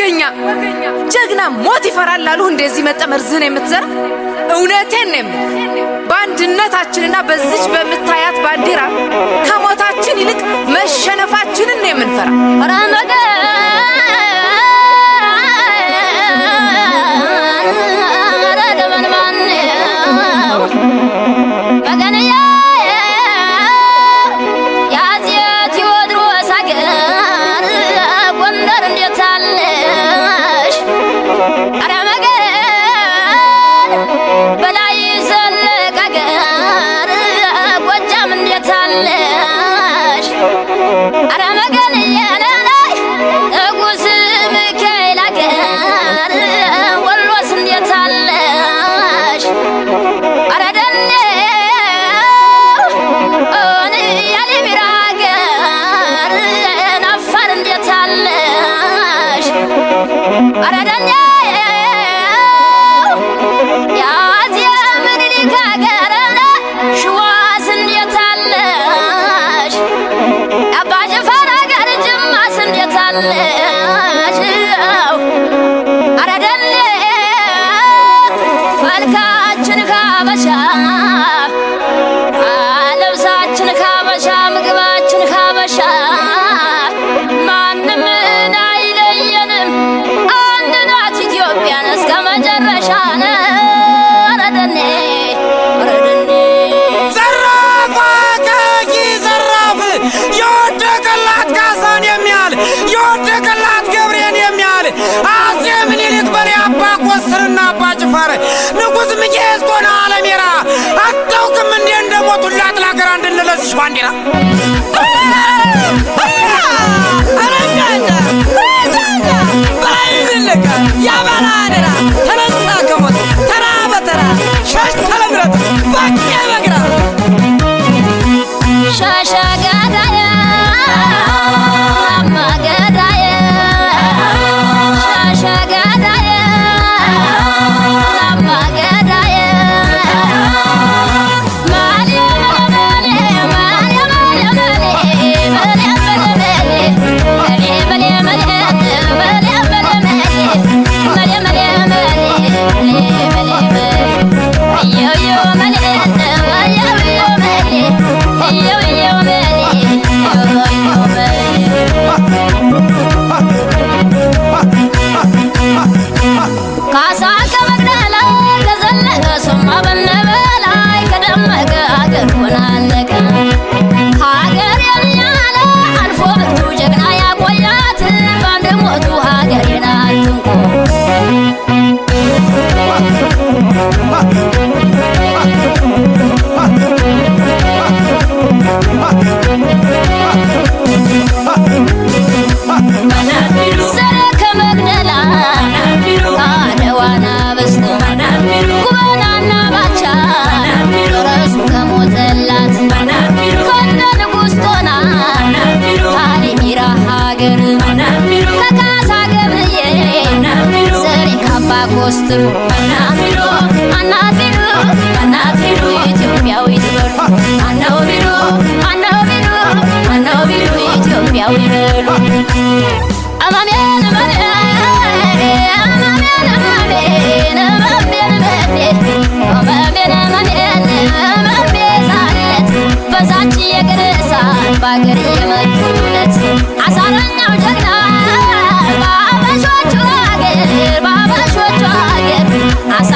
ወገኛ ጀግና ሞት ይፈራል አሉ እንደዚህ መጠመርዝህን የምትዘራ እውነቴን ነው በአንድነታችንና በዚች በምታያት ባንዲራ ከሞታችን ይልቅ መሸነፋችንን ነው የምንፈራ አራመገ ንጉስ ሚካኤል ቆና አለሜራ አታውቅም እንዴ እንደሞቱላት ለሀገር አንድነለስሽ ባንዲራ ያበላደራ ተነሳ ከሞት ተራ በተራ ሻሽ ተለምረት ባቄ በግራ ሻሻጋዳያ አማጋዳያ ሻሻጋዳያ ኮስትር አናፊሩ አናፊሩ አናፊሩ ኢትዮጵያዊ ትበሉ አናውቢሩ አናውቢሩ አናውቢሩ ኢትዮጵያዊ ትበሉ አማሜን ማሜ አማሜን ማሜ አማሜን ማሜ አማሜን ማሜ ሳለት በዛች የገረሳ ባገር የመጡለት አሳረኛው ጀግና ባባሾቹ ሀገር ባባሾቹ ሀገር አሳ